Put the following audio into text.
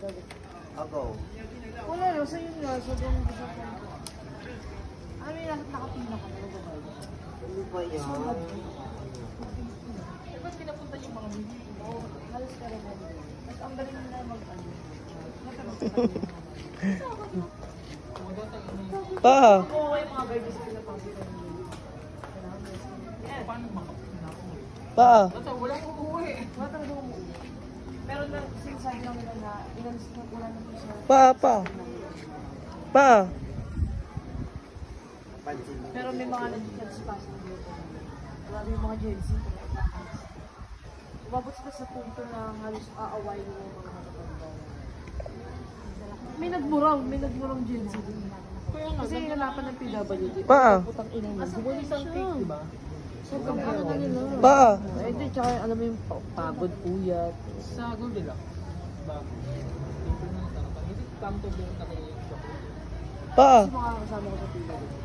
Ako. Wala lang, sa yun nga, sobrang disappoint ko. Ano yung nakapila ka talaga ba? Ano ba yan? Ba't pinapunta yung mga video? Oo, halos ka rin mo. Tapos ang galing nila mag-ano. Pa! Oo, yung mga guardians sila pang sila. Paano Pa! wala kong umuwi. Wala talaga umuwi. Pero sinasabi lang nila na inalis na wala na po siya. Pa! Pero may mga nag-discuss na dito. Wala yung mga Gen Z. Umabot sila sa punto na halos aaway yung mga matatanda. May nagmurang Gen Z din. Kasi hinapan ng PWD. Pa! Putang ina mo. Siguro isang cake, di ba? Sobrang na nila. Pa! Eh, di, tsaka alam mo yung pagod puyat. Sa Goldilocks. Bago. Dito na natanong. Hindi kanto doon na kayo yung shop. Pa! Kasi mga kasama ko sa PWD.